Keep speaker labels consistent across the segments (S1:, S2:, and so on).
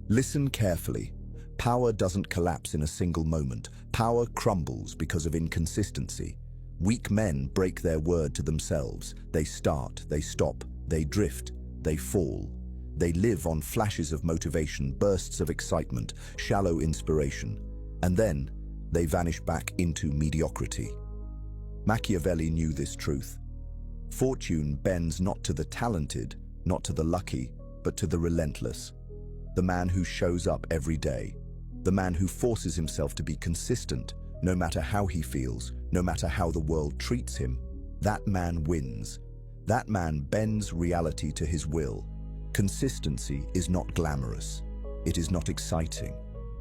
S1: Listen carefully. Power doesn't collapse in a single moment. Power crumbles because of inconsistency. Weak men break their word to themselves. They start, they stop, they drift, they fall. They live on flashes of motivation, bursts of excitement, shallow inspiration, and then they vanish back into mediocrity. Machiavelli knew this truth. Fortune bends not to the talented, not to the lucky, but to the relentless. The man who shows up every day, the man who forces himself to be consistent, no matter how he feels, no matter how the world treats him, that man wins. That man bends reality to his will. Consistency is not glamorous. It is not exciting.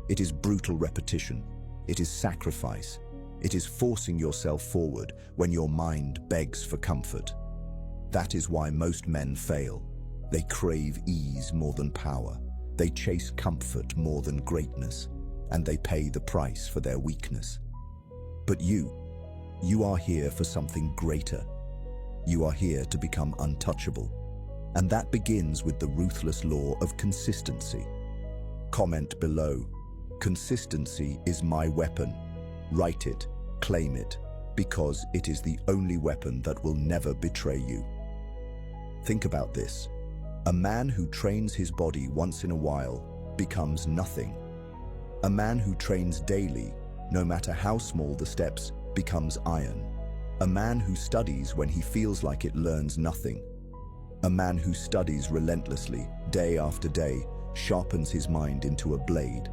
S1: It is brutal repetition. It is sacrifice. It is forcing yourself forward when your mind begs for comfort. That is why most men fail. They crave ease more than power. They chase comfort more than greatness, and they pay the price for their weakness. But you are here for something greater. You are here to become untouchable. And that begins with the ruthless law of consistency. Comment below. Consistency is my weapon. Write it, claim it, because it is the only weapon that will never betray you. Think about this. A man who trains his body once in a while becomes nothing. A man who trains daily, no matter how small the steps, becomes iron. A man who studies when he feels like it learns nothing. A man who studies relentlessly, day after day, sharpens his mind into a blade.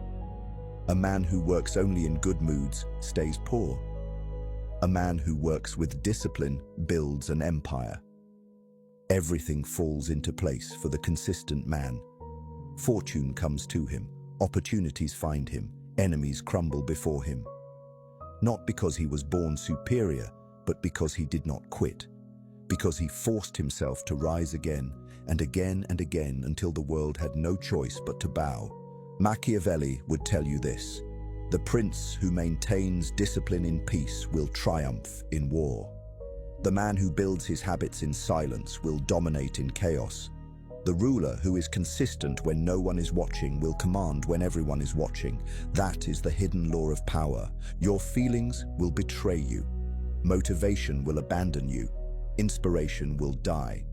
S1: A man who works only in good moods stays poor. A man who works with discipline builds an empire. Everything falls into place for the consistent man. Fortune comes to him, opportunities find him, enemies crumble before him. Not because he was born superior, but because he did not quit. Because he forced himself to rise again and again and again until the world had no choice but to bow. Machiavelli would tell you this: the prince who maintains discipline in peace will triumph in war. The man who builds his habits in silence will dominate in chaos. The ruler who is consistent when no one is watching will command when everyone is watching. That is the hidden law of power. Your feelings will betray you. Motivation will abandon you. Inspiration will die.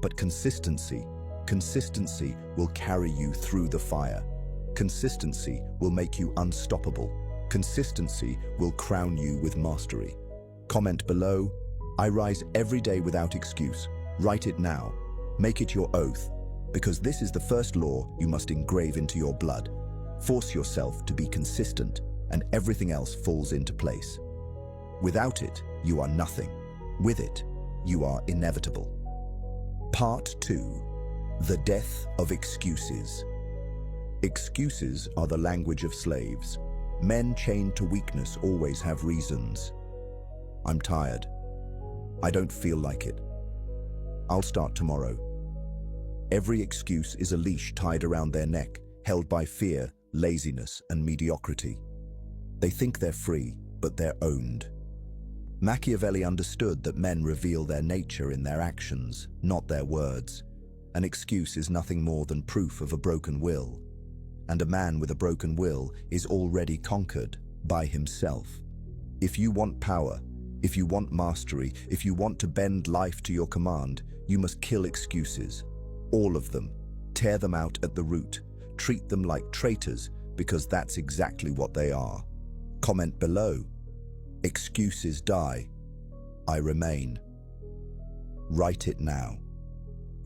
S1: But consistency will carry you through the fire. Consistency will make you unstoppable. Consistency will crown you with mastery. Comment below. I rise every day without excuse. Write it now. Make it your oath, because this is the first law you must engrave into your blood. Force yourself to be consistent, and everything else falls into place. Without it, you are nothing. With it, you are inevitable. Part 2. The death of excuses. Excuses are the language of slaves. Men chained to weakness always have reasons. I'm tired. I don't feel like it. I'll start tomorrow. Every excuse is a leash tied around their neck, held by fear, laziness, and mediocrity. They think they're free, but they're owned. Machiavelli understood that men reveal their nature in their actions, not their words. An excuse is nothing more than proof of a broken will. And a man with a broken will is already conquered by himself. If you want power, if you want mastery, if you want to bend life to your command, you must kill excuses. All of them. Tear them out at the root. Treat them like traitors, because that's exactly what they are. Comment below. Excuses die. I remain. Write it now.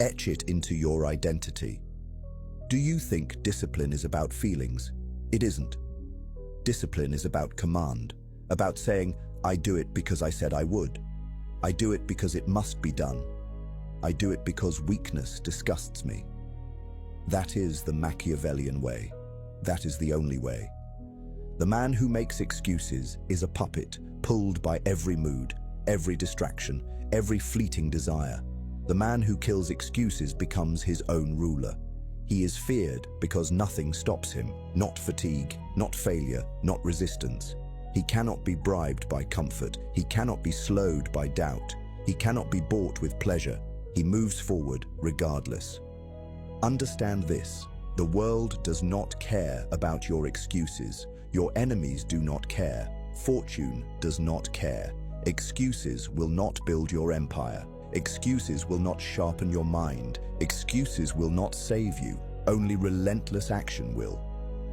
S1: Etch it into your identity. Do you think discipline is about feelings? It isn't. Discipline is about command, about saying, I do it because I said I would. I do it because it must be done. I do it because weakness disgusts me. That is the Machiavellian way. That is the only way. The man who makes excuses is a puppet, pulled by every mood, every distraction, every fleeting desire. The man who kills excuses becomes his own ruler. He is feared because nothing stops him, not fatigue, not failure, not resistance. He cannot be bribed by comfort. He cannot be slowed by doubt. He cannot be bought with pleasure. He moves forward regardless. Understand this. The world does not care about your excuses. Your enemies do not care. Fortune does not care. Excuses will not build your empire. Excuses will not sharpen your mind. Excuses will not save you. Only relentless action will.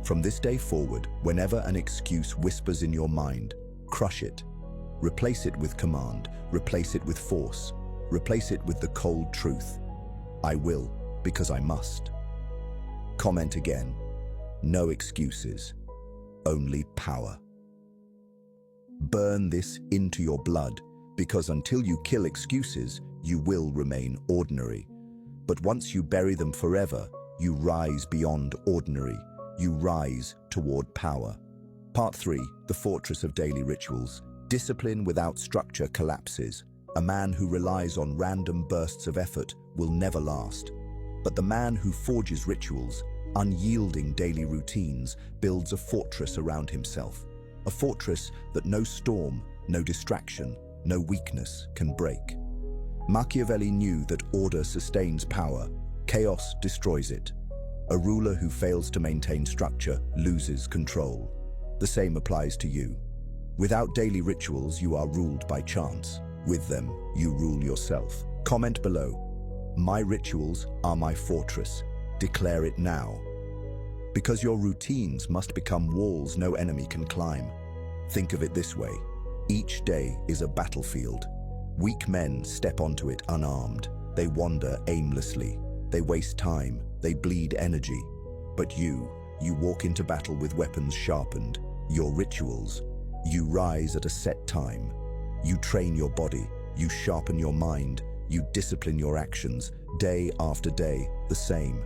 S1: From this day forward, whenever an excuse whispers in your mind, crush it. Replace it with command. Replace it with force. Replace it with the cold truth. I will, because I must. Comment again. No excuses. Only power. Burn this into your blood, because until you kill excuses, you will remain ordinary. But once you bury them forever, you rise beyond ordinary. You rise toward power. Part 3. The Fortress of Daily Rituals. Discipline without structure collapses. A man who relies on random bursts of effort will never last. But the man who forges rituals, unyielding daily routines, builds a fortress around himself. A fortress that no storm, no distraction, no weakness can break. Machiavelli knew that order sustains power. Chaos destroys it. A ruler who fails to maintain structure loses control. The same applies to you. Without daily rituals, you are ruled by chance. With them, you rule yourself. Comment below. My rituals are my fortress. Declare it now. Because your routines must become walls no enemy can climb. Think of it this way. Each day is a battlefield. Weak men step onto it unarmed. They wander aimlessly. They waste time. They bleed energy. But you walk into battle with weapons sharpened. Your rituals. You rise at a set time. You train your body. You sharpen your mind. You discipline your actions. Day after day, the same.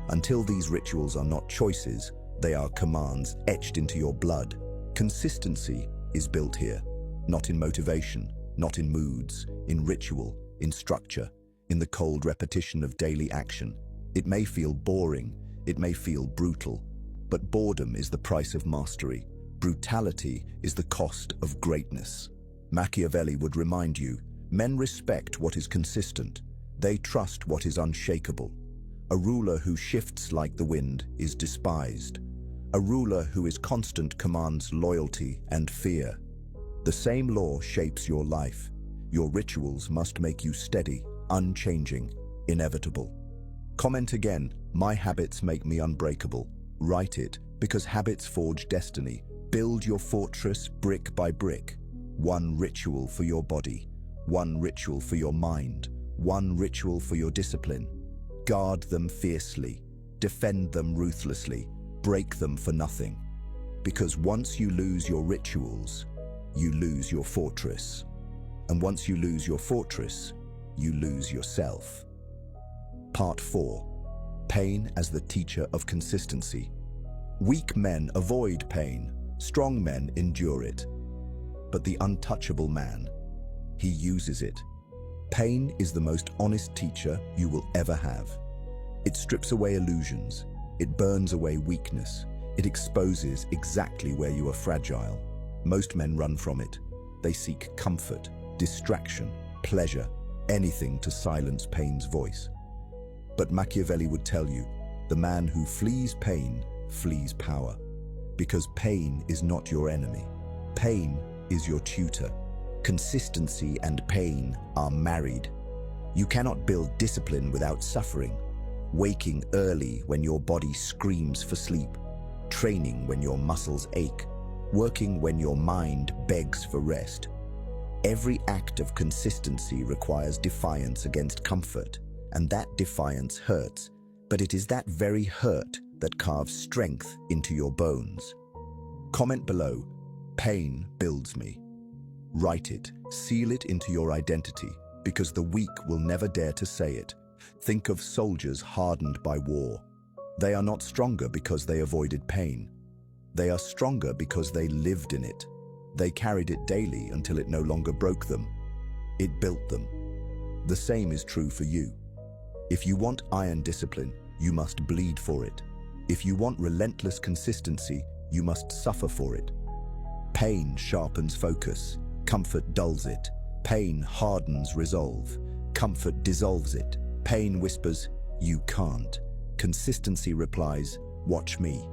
S1: Until these rituals are not choices, they are commands etched into your blood. Consistency is built here, not in motivation, not in moods, in ritual, in structure, in the cold repetition of daily action. It may feel boring, it may feel brutal, but boredom is the price of mastery. Brutality is the cost of greatness. Machiavelli would remind you, men respect what is consistent. They trust what is unshakable. A ruler who shifts like the wind is despised. A ruler who is constant commands loyalty and fear. The same law shapes your life. Your rituals must make you steady, unchanging, inevitable. Comment again. My habits make me unbreakable. Write it, because habits forge destiny. Build your fortress brick by brick. One ritual for your body. One ritual for your mind. One ritual for your discipline. Guard them fiercely. Defend them ruthlessly. Break them for nothing. Because once you lose your rituals, you lose your fortress. And once you lose your fortress, you lose yourself. Part 4. Pain as the teacher of consistency. Weak men avoid pain. Strong men endure it. But the untouchable man, he uses it. Pain is the most honest teacher you will ever have. It strips away illusions. It burns away weakness. It exposes exactly where you are fragile. Most men run from it. They seek comfort, distraction, pleasure, anything to silence pain's voice. But Machiavelli would tell you, the man who flees pain flees power. Because pain is not your enemy. Pain is your tutor. Consistency and pain are married. You cannot build discipline without suffering. Waking early when your body screams for sleep. Training when your muscles ache. Working when your mind begs for rest. Every act of consistency requires defiance against comfort, and that defiance hurts, but it is that very hurt that carves strength into your bones. Comment below. Pain builds me. Write it, seal it into your identity, because the weak will never dare to say it. Think of soldiers hardened by war. They are not stronger because they avoided pain. They are stronger because they lived in it. They carried it daily until it no longer broke them. It built them. The same is true for you. If you want iron discipline, you must bleed for it. If you want relentless consistency, you must suffer for it. Pain sharpens focus. Comfort dulls it. Pain hardens resolve. Comfort dissolves it. Pain whispers, you can't. Consistency replies, "Watch me."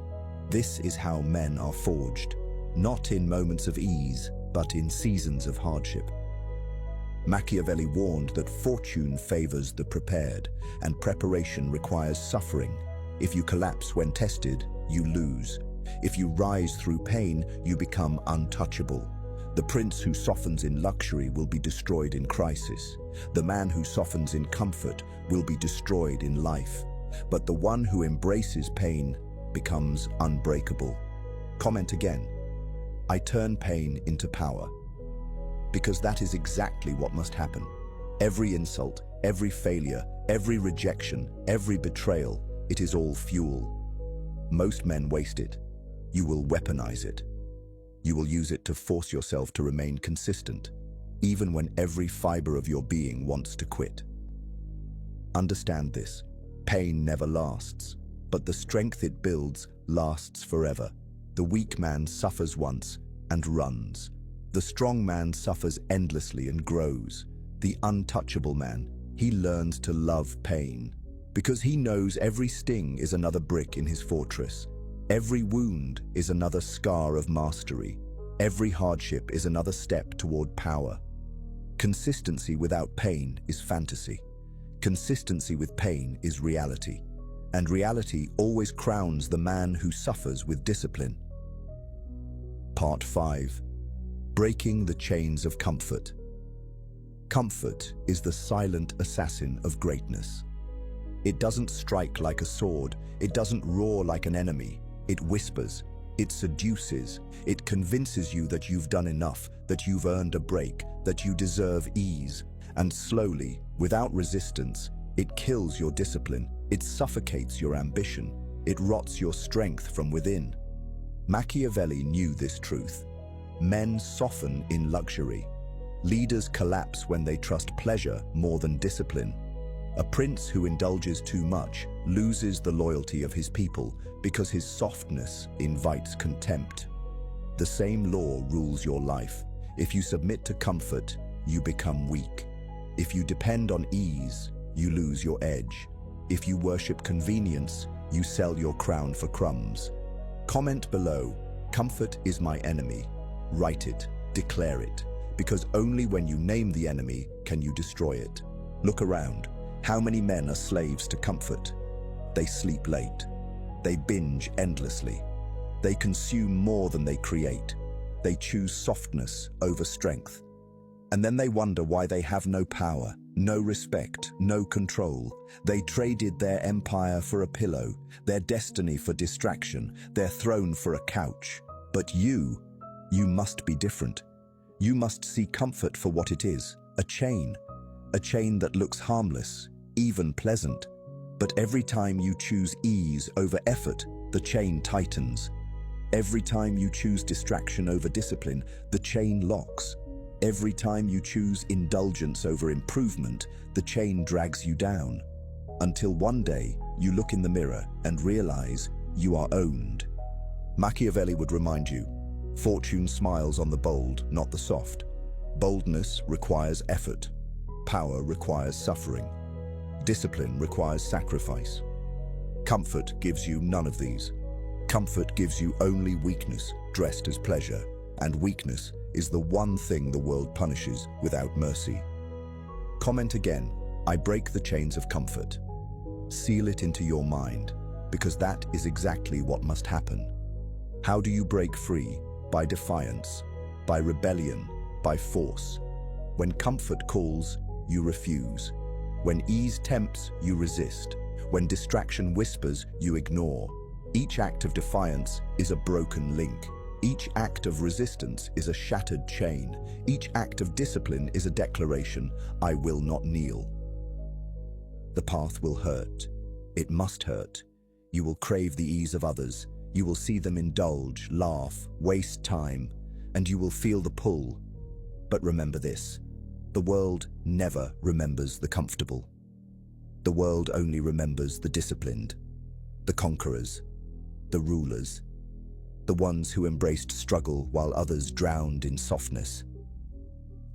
S1: This is how men are forged, not in moments of ease, but in seasons of hardship. Machiavelli warned that fortune favors the prepared, and preparation requires suffering. If you collapse when tested, you lose. If you rise through pain, you become untouchable. The prince who softens in luxury will be destroyed in crisis. The man who softens in comfort will be destroyed in life. But the one who embraces pain becomes unbreakable. Comment again. I turn pain into power. Because that is exactly what must happen. Every insult, every failure, every rejection, every betrayal, it is all fuel. Most men waste it. You will weaponize it. You will use it to force yourself to remain consistent, even when every fiber of your being wants to quit. Understand this. Pain never lasts, but the strength it builds lasts forever. The weak man suffers once and runs. The strong man suffers endlessly and grows. The untouchable man, he learns to love pain, because he knows every sting is another brick in his fortress. Every wound is another scar of mastery. Every hardship is another step toward power. Consistency without pain is fantasy. Consistency with pain is reality. And reality always crowns the man who suffers with discipline. Part 5. Breaking the chains of comfort. Comfort is the silent assassin of greatness. It doesn't strike like a sword. It doesn't roar like an enemy. It whispers. It seduces. It convinces you that you've done enough, that you've earned a break, that you deserve ease. And slowly, without resistance, it kills your discipline. It suffocates your ambition. It rots your strength from within. Machiavelli knew this truth. Men soften in luxury. Leaders collapse when they trust pleasure more than discipline. A prince who indulges too much loses the loyalty of his people because his softness invites contempt. The same law rules your life. If you submit to comfort, you become weak. If you depend on ease, you lose your edge. If you worship convenience, you sell your crown for crumbs. Comment below, "Comfort is my enemy." Write it, declare it, because only when you name the enemy can you destroy it. Look around. How many men are slaves to comfort? They sleep late. They binge endlessly. They consume more than they create. They choose softness over strength. And then they wonder why they have no power, no respect, no control. They traded their empire for a pillow, their destiny for distraction, their throne for a couch. But you must be different. You must see comfort for what it is, a chain that looks harmless, even pleasant. But every time you choose ease over effort, the chain tightens. Every time you choose distraction over discipline, the chain locks. Every time you choose indulgence over improvement, the chain drags you down. Until one day, you look in the mirror and realize you are owned. Machiavelli would remind you, fortune smiles on the bold, not the soft. Boldness requires effort. Power requires suffering. Discipline requires sacrifice. Comfort gives you none of these. Comfort gives you only weakness dressed as pleasure, and weakness is the one thing the world punishes without mercy. Comment again, "I break the chains of comfort." Seal it into your mind, because that is exactly what must happen. How do you break free? By defiance, by rebellion, by force. When comfort calls, you refuse. When ease tempts, you resist. When distraction whispers, you ignore. Each act of defiance is a broken link. Each act of resistance is a shattered chain. Each act of discipline is a declaration, "I will not kneel." The path will hurt. It must hurt. You will crave the ease of others. You will see them indulge, laugh, waste time, and you will feel the pull. But remember this, the world never remembers the comfortable. The world only remembers the disciplined, the conquerors, the rulers, the ones who embraced struggle while others drowned in softness.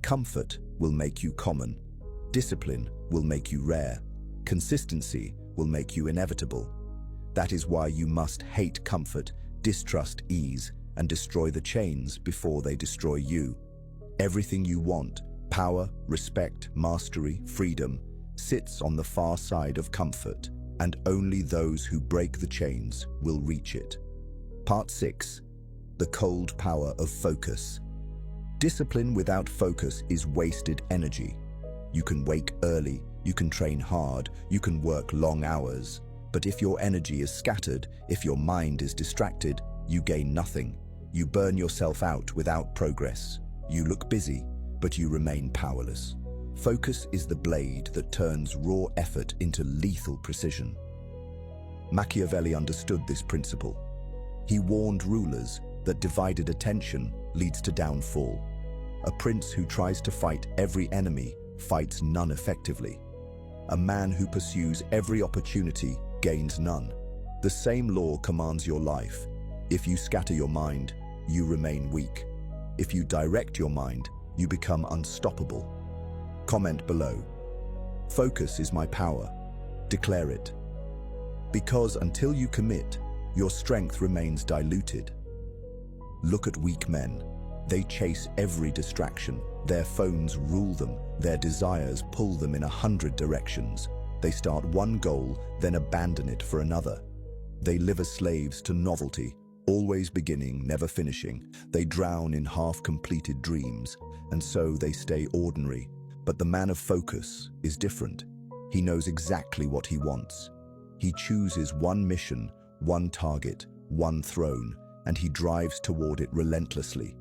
S1: Comfort will make you common. Discipline will make you rare. Consistency will make you inevitable. That is why you must hate comfort, distrust ease, and destroy the chains before they destroy you. Everything you want, power, respect, mastery, freedom, sits on the far side of comfort, and only those who break the chains will reach it. Part 6. The cold power of focus. Discipline without focus is wasted energy. You can wake early, you can train hard, you can work long hours, but if your energy is scattered, if your mind is distracted, you gain nothing. You burn yourself out without progress. You look busy, but you remain powerless. Focus is the blade that turns raw effort into lethal precision. Machiavelli understood this principle. He warned rulers that divided attention leads to downfall. A prince who tries to fight every enemy fights none effectively. A man who pursues every opportunity gains none. The same law commands your life. If you scatter your mind, you remain weak. If you direct your mind, you become unstoppable. Comment below. Focus is my power. Declare it. Because until you commit, your strength remains diluted. Look at weak men. They chase every distraction. Their phones rule them. Their desires pull them in 100 directions. They start one goal, then abandon it for another. They live as slaves to novelty, always beginning, never finishing. They drown in half-completed dreams, and so they stay ordinary. But the man of focus is different. He knows exactly what he wants. He chooses one mission, one target, one throne, and he drives toward it relentlessly.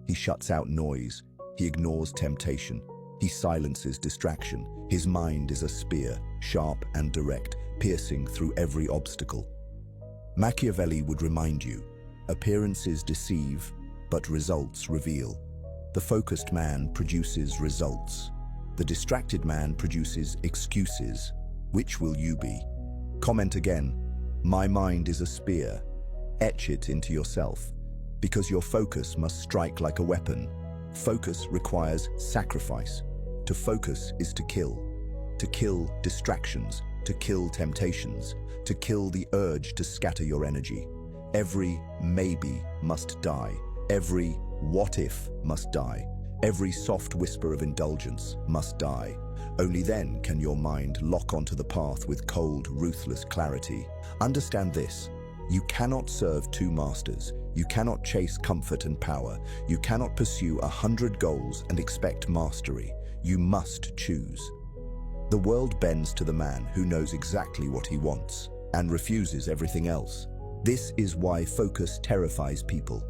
S1: He shuts out noise. He ignores temptation. He silences distraction. His mind is a spear, sharp and direct, piercing through every obstacle. Machiavelli would remind you, appearances deceive, but results reveal. The focused man produces results. The distracted man produces excuses. Which will you be? Comment again. My mind is a spear. Etch it into yourself, because your focus must strike like a weapon. Focus requires sacrifice. To focus is to kill distractions, to kill temptations, to kill the urge to scatter your energy. Every maybe must die. Every what if must die. Every soft whisper of indulgence must die. Only then can your mind lock onto the path with cold, ruthless clarity. Understand this. You cannot serve two masters. You cannot chase comfort and power. You cannot pursue 100 goals and expect mastery. You must choose. The world bends to the man who knows exactly what he wants and refuses everything else. This is why focus terrifies people.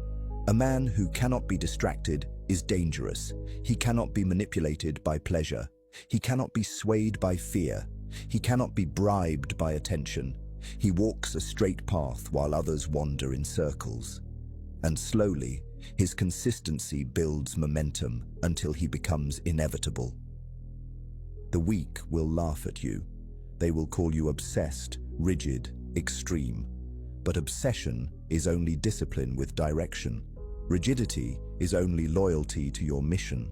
S1: A man who cannot be distracted is dangerous. He cannot be manipulated by pleasure. He cannot be swayed by fear. He cannot be bribed by attention. He walks a straight path while others wander in circles. And slowly, his consistency builds momentum until he becomes inevitable. The weak will laugh at you. They will call you obsessed, rigid, extreme. But obsession is only discipline with direction. Rigidity is only loyalty to your mission.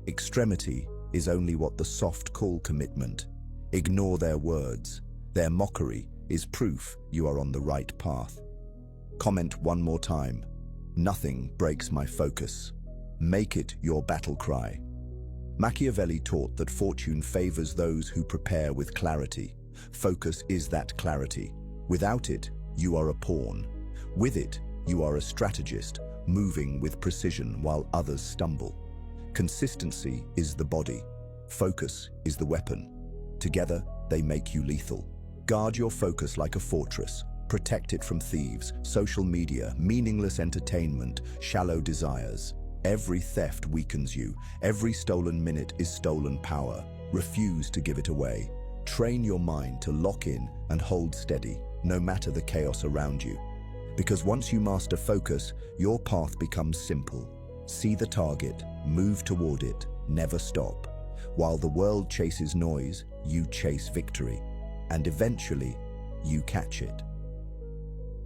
S1: Extremity is only what the soft call commitment. Ignore their words. Their mockery is proof you are on the right path. Comment one more time. Nothing breaks my focus. Make it your battle cry. Machiavelli taught that fortune favors those who prepare with clarity. Focus is that clarity. Without it, you are a pawn. With it, you are a strategist, moving with precision while others stumble. Consistency is the body. Focus is the weapon. Together, they make you lethal. Guard your focus like a fortress. Protect it from thieves, social media, meaningless entertainment, shallow desires. Every theft weakens you. Every stolen minute is stolen power. Refuse to give it away. Train your mind to lock in and hold steady, no matter the chaos around you. Because once you master focus, your path becomes simple. See the target, move toward it, never stop. While the world chases noise, you chase victory. And eventually, you catch it.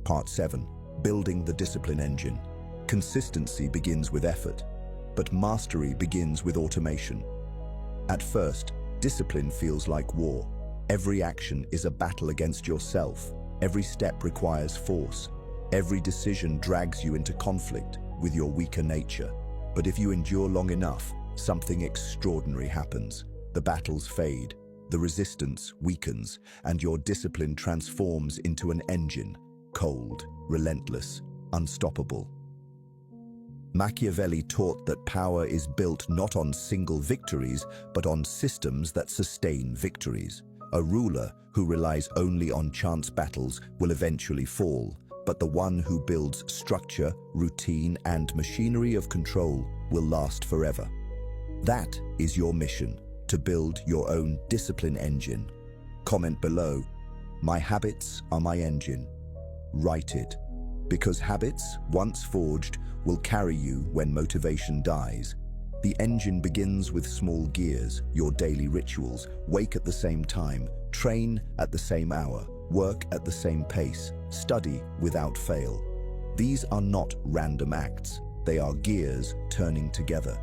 S1: Part 7. Building the discipline engine. Consistency begins with effort, but mastery begins with automation. At first, discipline feels like war. Every action is a battle against yourself. Every step requires force. Every decision drags you into conflict with your weaker nature. But if you endure long enough, something extraordinary happens. The battles fade, the resistance weakens, and your discipline transforms into an engine, cold, relentless, unstoppable. Machiavelli taught that power is built not on single victories, but on systems that sustain victories. A ruler who relies only on chance battles will eventually fall, but the one who builds structure, routine, and machinery of control will last forever. That is your mission, to build your own discipline engine. Comment below, "My habits are my engine." Write it, because habits, once forged, will carry you when motivation dies. The engine begins with small gears, your daily rituals. Wake at the same time, train at the same hour, work at the same pace, study without fail. These are not random acts, they are gears turning together.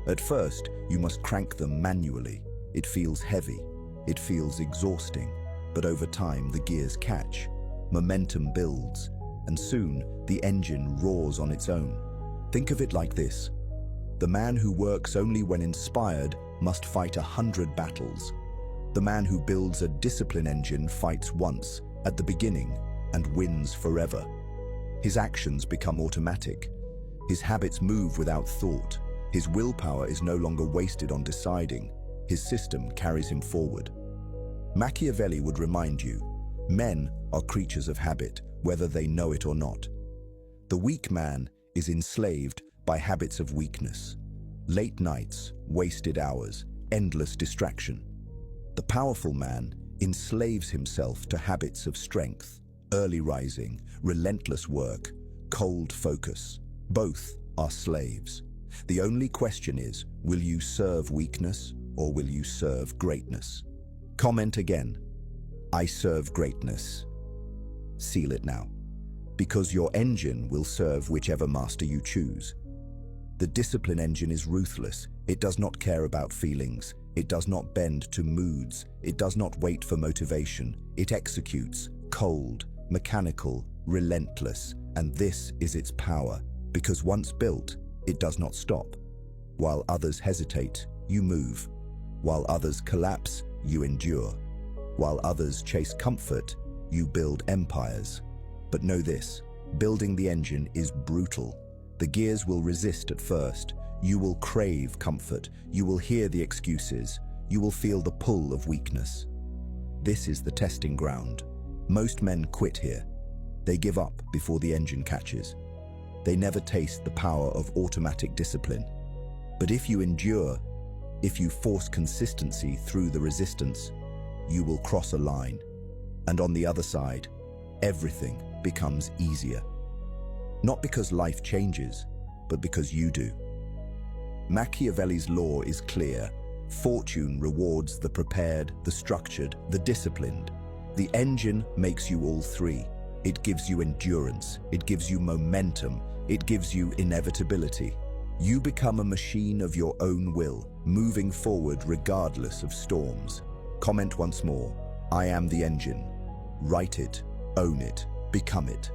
S1: At first, you must crank them manually. It feels heavy, it feels exhausting, but over time the gears catch, momentum builds, and soon the engine roars on its own. Think of it like this. The man who works only when inspired must fight 100 battles. The man who builds a discipline engine fights once, at the beginning, and wins forever. His actions become automatic. His habits move without thought. His willpower is no longer wasted on deciding. His system carries him forward. Machiavelli would remind you, men are creatures of habit, whether they know it or not. The weak man is enslaved by habits of weakness. Late nights, wasted hours, endless distraction. The powerful man enslaves himself to habits of strength, early rising, relentless work, cold focus. Both are slaves. The only question is, will you serve weakness or will you serve greatness? Comment again. I serve greatness. Seal it now, because your engine will serve whichever master you choose. The discipline engine is ruthless. It does not care about feelings. It does not bend to moods. It does not wait for motivation. It executes, cold, mechanical, relentless, and this is its power, because once built, it does not stop. While others hesitate, you move. While others collapse, you endure. While others chase comfort, you build empires. But know this, building the engine is brutal. The gears will resist at first. You will crave comfort. You will hear the excuses. You will feel the pull of weakness. This is the testing ground. Most men quit here. They give up before the engine catches. They never taste the power of automatic discipline. But if you endure, if you force consistency through the resistance, you will cross a line. And on the other side, everything becomes easier. Not because life changes, but because you do. Machiavelli's law is clear. Fortune rewards the prepared, the structured, the disciplined. The engine makes you all three. It gives you endurance, it gives you momentum, it gives you inevitability. You become a machine of your own will, moving forward regardless of storms. Comment once more, I am the engine. Write it, own it, become it.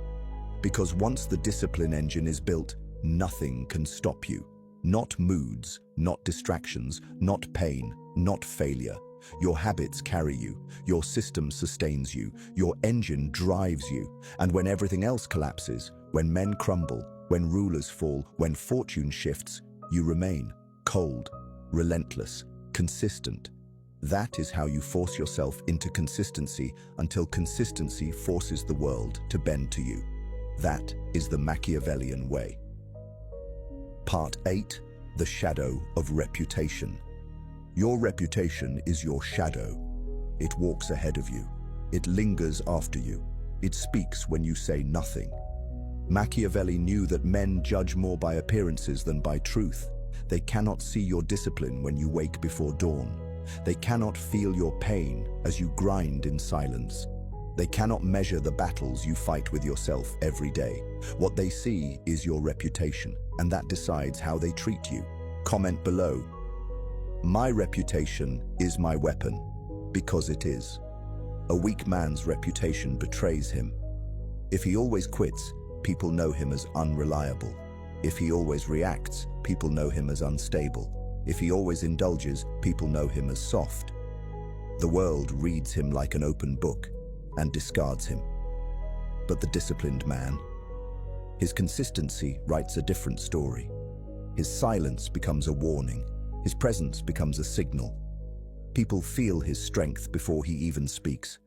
S1: Because once the discipline engine is built, nothing can stop you. Not moods, not distractions, not pain, not failure. Your habits carry you, your system sustains you, your engine drives you. And when everything else collapses, when men crumble, when rulers fall, when fortune shifts, you remain cold, relentless, consistent. That is how you force yourself into consistency until consistency forces the world to bend to you. That is the Machiavellian way. Part 8. The Shadow of Reputation. Your reputation is your shadow. It walks ahead of you. It lingers after you. It speaks when you say nothing. Machiavelli knew that men judge more by appearances than by truth. They cannot see your discipline when you wake before dawn. They cannot feel your pain as you grind in silence. They cannot measure the battles you fight with yourself every day. What they see is your reputation, and that decides how they treat you. Comment below. My reputation is my weapon, because it is. A weak man's reputation betrays him. If he always quits, people know him as unreliable. If he always reacts, people know him as unstable. If he always indulges, people know him as soft. The world reads him like an open book and discards him. But the disciplined man, his consistency writes a different story. His silence becomes a warning. His presence becomes a signal. People feel his strength before he even speaks.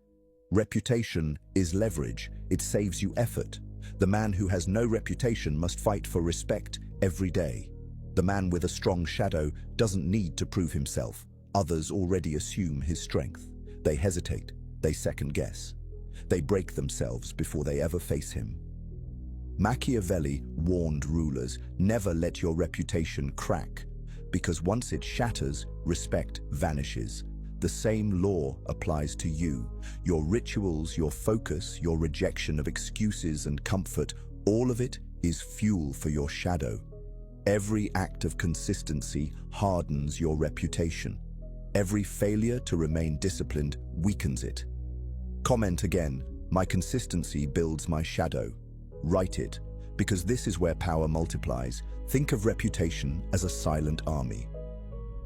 S1: Reputation is leverage. It saves you effort. The man who has no reputation must fight for respect every day. The man with a strong shadow doesn't need to prove himself. Others already assume his strength. They hesitate. They second guess. They break themselves before they ever face him. Machiavelli warned rulers, never let your reputation crack, because once it shatters, respect vanishes. The same law applies to you. Your rituals, your focus, your rejection of excuses and comfort, all of it is fuel for your shadow. Every act of consistency hardens your reputation. Every failure to remain disciplined weakens it. Comment again, my consistency builds my shadow. Write it, because this is where power multiplies. Think of reputation as a silent army.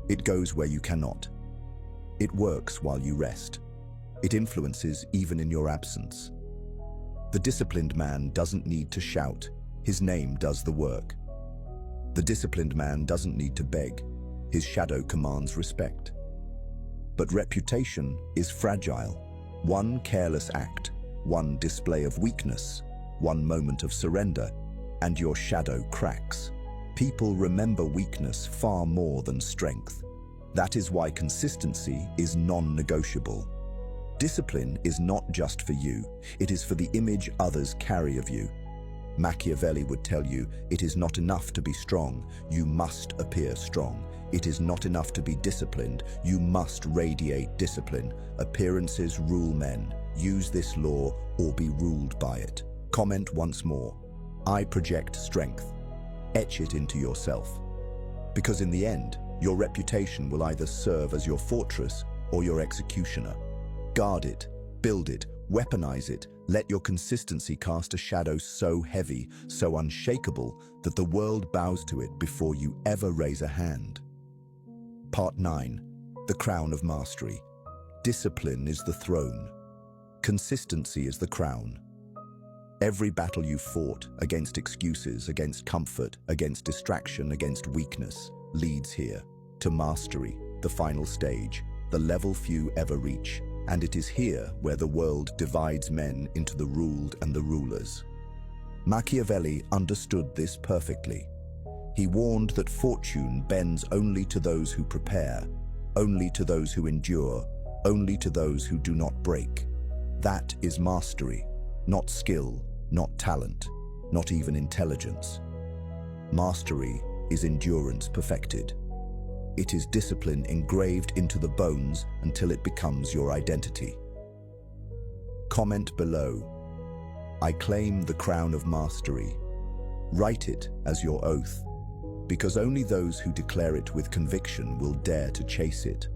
S1: It goes where you cannot. It works while you rest. It influences even in your absence. The disciplined man doesn't need to shout. His name does the work. The disciplined man doesn't need to beg. His shadow commands respect. But reputation is fragile. One careless act, one display of weakness, one moment of surrender, and your shadow cracks. People remember weakness far more than strength. That is why consistency is non-negotiable. Discipline is not just for you, it is for the image others carry of you. Machiavelli would tell you, it is not enough to be strong, you must appear strong. It is not enough to be disciplined, you must radiate discipline. Appearances rule men. Use this law or be ruled by it. Comment once more. I project strength. Etch it into yourself. Because in the end, your reputation will either serve as your fortress or your executioner. Guard it, build it, weaponize it. Let your consistency cast a shadow so heavy, so unshakable, that the world bows to it before you ever raise a hand. Part 9. The Crown of Mastery. Discipline is the throne. Consistency is the crown. Every battle you fought, against excuses, against comfort, against distraction, against weakness, leads here, to mastery, the final stage, the level few ever reach. And it is here where the world divides men into the ruled and the rulers. Machiavelli understood this perfectly. He warned that fortune bends only to those who prepare, only to those who endure, only to those who do not break. That is mastery, not skill, not talent, not even intelligence. Mastery is endurance perfected. It is discipline engraved into the bones until it becomes your identity. Comment below. I claim the crown of mastery. Write it as your oath, because only those who declare it with conviction will dare to chase it.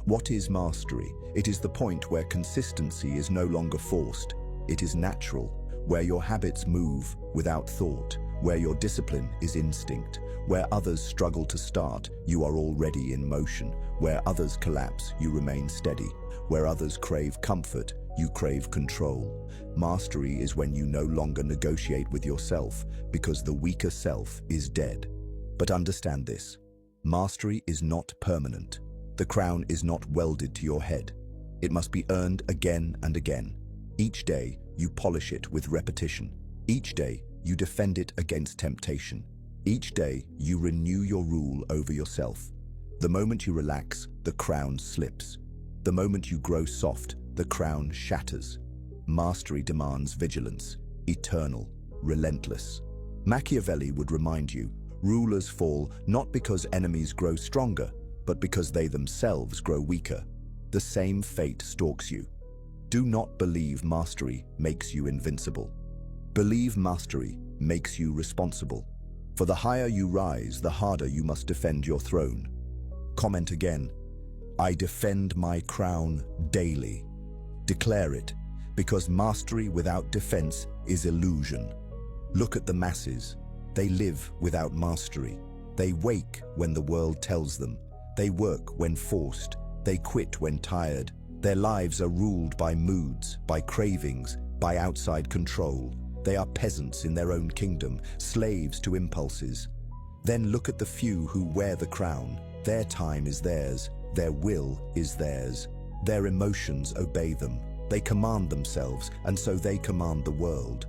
S1: What is mastery? It is the point where consistency is no longer forced. It is natural, where your habits move without thought, where your discipline is instinct, where others struggle to start, you are already in motion, where others collapse, you remain steady, where others crave comfort, you crave control. Mastery is when you no longer negotiate with yourself, because the weaker self is dead. But understand this, mastery is not permanent. The crown is not welded to your head. It must be earned again and again. Each day, you polish it with repetition. Each day, you defend it against temptation. Each day, you renew your rule over yourself. The moment you relax, the crown slips. The moment you grow soft, the crown shatters. Mastery demands vigilance, eternal, relentless. Machiavelli would remind you, rulers fall not because enemies grow stronger, but because they themselves grow weaker. The same fate stalks you. Do not believe mastery makes you invincible. Believe mastery makes you responsible. For the higher you rise, the harder you must defend your throne. Comment again. I defend my crown daily. Declare it, because mastery without defense is illusion. Look at the masses. They live without mastery. They wake when the world tells them. They work when forced. They quit when tired. Their lives are ruled by moods, by cravings, by outside control. They are peasants in their own kingdom, slaves to impulses. Then look at the few who wear the crown. Their time is theirs. Their will is theirs. Their emotions obey them. They command themselves, and so they command the world.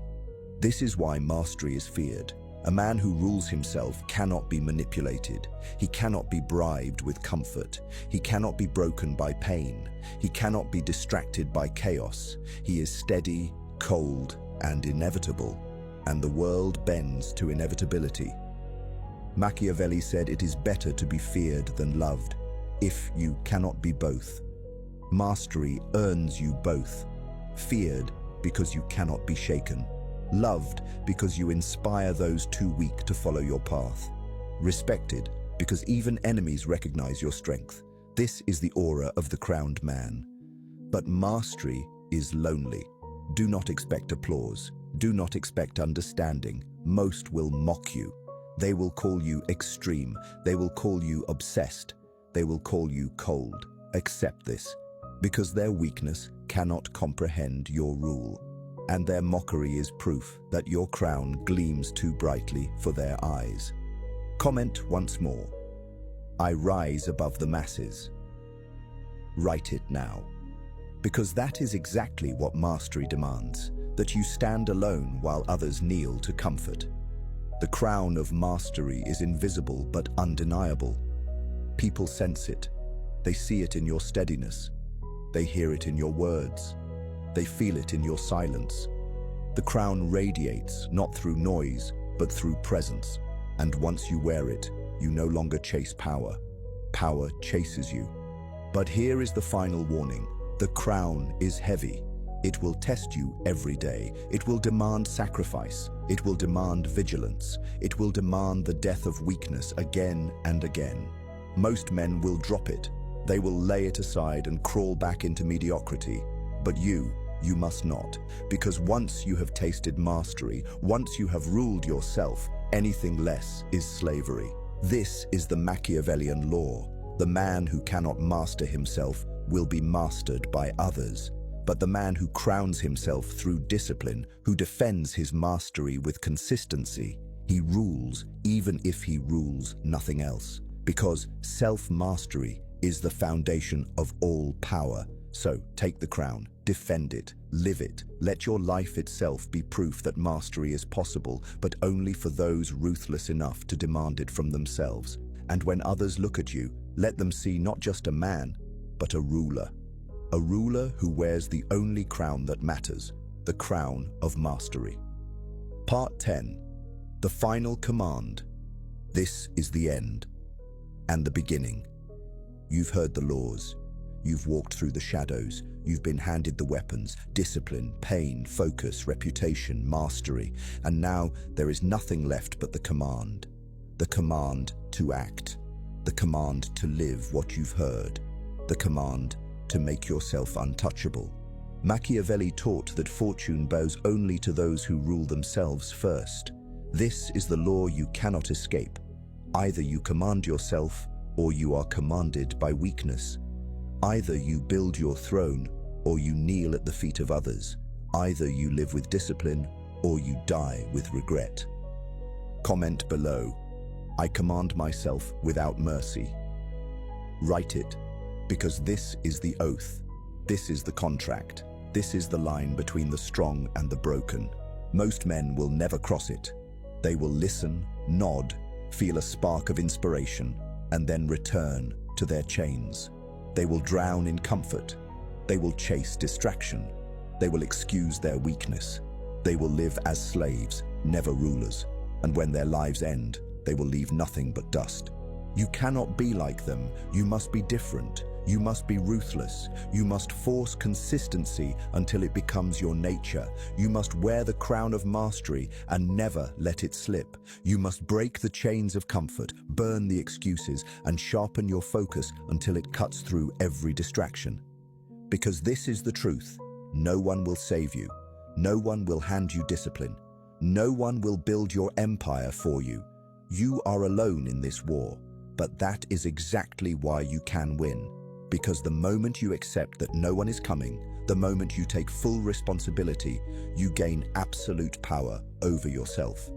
S1: This is why mastery is feared. A man who rules himself cannot be manipulated. He cannot be bribed with comfort. He cannot be broken by pain. He cannot be distracted by chaos. He is steady, cold, and inevitable, and the world bends to inevitability. Machiavelli said it is better to be feared than loved, if you cannot be both. Mastery earns you both. Feared because you cannot be shaken. Loved because you inspire those too weak to follow your path. Respected because even enemies recognize your strength. This is the aura of the crowned man. But mastery is lonely. Do not expect applause. Do not expect understanding. Most will mock you. They will call you extreme. They will call you obsessed. They will call you cold. Accept this, because their weakness cannot comprehend your rule. And their mockery is proof that your crown gleams too brightly for their eyes. Comment once more. I rise above the masses. Write it now. Because that is exactly what mastery demands, that you stand alone while others kneel to comfort. The crown of mastery is invisible but undeniable. People sense it. They see it in your steadiness. They hear it in your words. They feel it in your silence. The crown radiates not through noise, but through presence. And once you wear it, you no longer chase power. Power chases you. But here is the final warning. The crown is heavy. It will test you every day. It will demand sacrifice. It will demand vigilance. It will demand the death of weakness again and again. Most men will drop it. They will lay it aside and crawl back into mediocrity. But you must not. Because once you have tasted mastery, once you have ruled yourself, anything less is slavery. This is the Machiavellian law. The man who cannot master himself will be mastered by others. But the man who crowns himself through discipline, who defends his mastery with consistency, he rules even if he rules nothing else. Because self-mastery is the foundation of all power. So take the crown, defend it, live it. Let your life itself be proof that mastery is possible, but only for those ruthless enough to demand it from themselves. And when others look at you, let them see not just a man, but a ruler. A ruler who wears the only crown that matters, the crown of mastery. Part 10. The final command. This is the end and the beginning. You've heard the laws. You've walked through the shadows. You've been handed the weapons, discipline, pain, focus, reputation, mastery. And now there is nothing left but the command. The command to act. The command to live what you've heard. The command to make yourself untouchable. Machiavelli taught that fortune bows only to those who rule themselves first. This is the law you cannot escape. Either you command yourself, or you are commanded by weakness. Either you build your throne, or you kneel at the feet of others. Either you live with discipline, or you die with regret. Comment below. I command myself without mercy. Write it, because this is the oath. This is the contract. This is the line between the strong and the broken. Most men will never cross it. They will listen, nod, feel a spark of inspiration, and then return to their chains. They will drown in comfort. They will chase distraction. They will excuse their weakness. They will live as slaves, never rulers. And when their lives end, they will leave nothing but dust. You cannot be like them. You must be different. You must be ruthless. You must force consistency until it becomes your nature. You must wear the crown of mastery and never let it slip. You must break the chains of comfort, burn the excuses, and sharpen your focus until it cuts through every distraction. Because this is the truth. No one will save you. No one will hand you discipline. No one will build your empire for you. You are alone in this war, but that is exactly why you can win. Because the moment you accept that no one is coming, the moment you take full responsibility, you gain absolute power over yourself.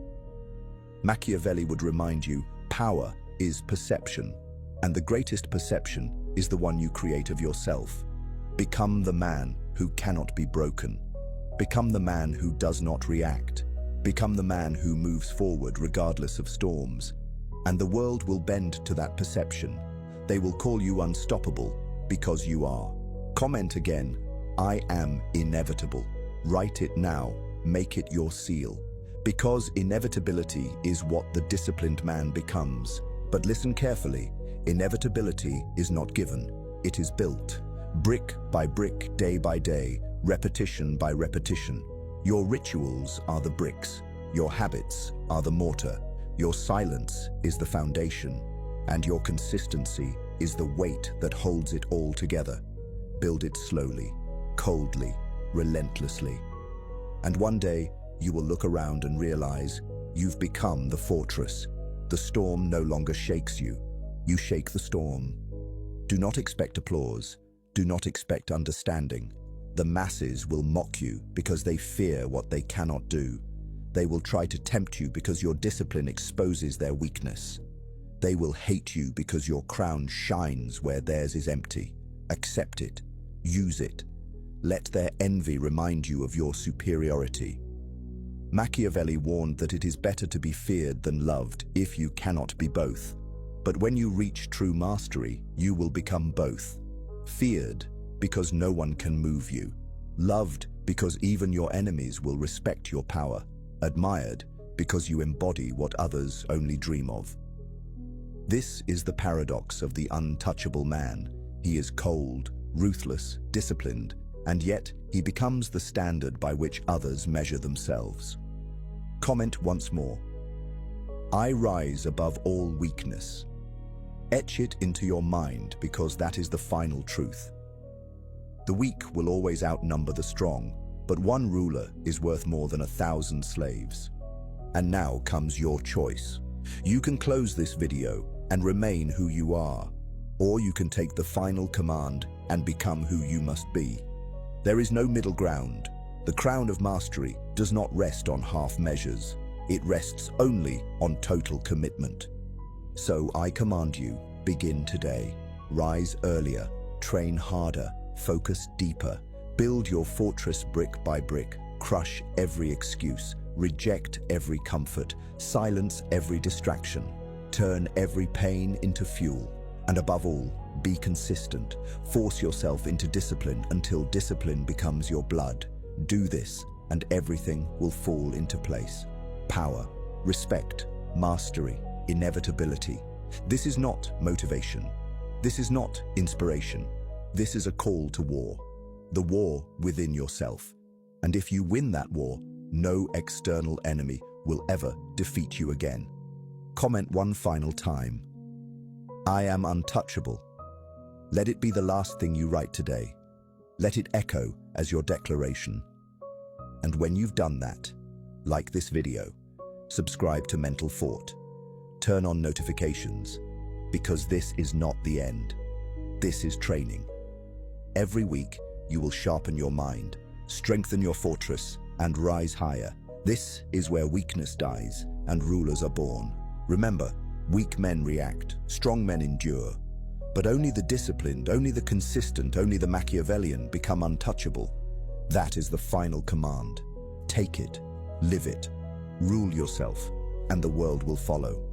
S1: Machiavelli would remind you, power is perception, and the greatest perception is the one you create of yourself. Become the man who cannot be broken. Become the man who does not react. Become the man who moves forward regardless of storms. And the world will bend to that perception. They will call you unstoppable because you are. Comment again, I am inevitable. Write it now, make it your seal. Because inevitability is what the disciplined man becomes. But listen carefully, inevitability is not given, it is built. Brick by brick, day by day, repetition by repetition. Your rituals are the bricks, your habits are the mortar, your silence is the foundation, and your consistency is the weight that holds it all together. Build it slowly, coldly, relentlessly. And one day, you will look around and realize you've become the fortress. The storm no longer shakes you. You shake the storm. Do not expect applause. Do not expect understanding. The masses will mock you because they fear what they cannot do. They will try to tempt you because your discipline exposes their weakness. They will hate you because your crown shines where theirs is empty. Accept it. Use it. Let their envy remind you of your superiority. Machiavelli warned that it is better to be feared than loved if you cannot be both. But when you reach true mastery, you will become both. Feared because no one can move you. Loved because even your enemies will respect your power. Admired because you embody what others only dream of. This is the paradox of the untouchable man. He is cold, ruthless, disciplined, and yet he becomes the standard by which others measure themselves. Comment once more. I rise above all weakness. Etch it into your mind because that is the final truth. The weak will always outnumber the strong, but one ruler is worth more than 1,000 slaves. And now comes your choice. You can close this video and remain who you are, or you can take the final command and become who you must be. There is no middle ground. The crown of mastery does not rest on half measures. It rests only on total commitment. So I command you, begin today. Rise earlier, train harder, focus deeper. Build your fortress brick by brick. Crush every excuse. Reject every comfort. Silence every distraction. Turn every pain into fuel. And above all, be consistent. Force yourself into discipline until discipline becomes your blood. Do this, and everything will fall into place. Power, respect, mastery, inevitability. This is not motivation. This is not inspiration. This is a call to war. The war within yourself. And if you win that war, no external enemy will ever defeat you again. Comment one final time. I am untouchable. Let it be the last thing you write today. Let it echo as your declaration. And when you've done that, like this video, subscribe to Mental Fort. Turn on notifications, because this is not the end. This is training. Every week, you will sharpen your mind, strengthen your fortress, and rise higher. This is where weakness dies and rulers are born. Remember, weak men react, strong men endure. But only the disciplined, only the consistent, only the Machiavellian become untouchable. That is the final command. Take it, live it, rule yourself, and the world will follow.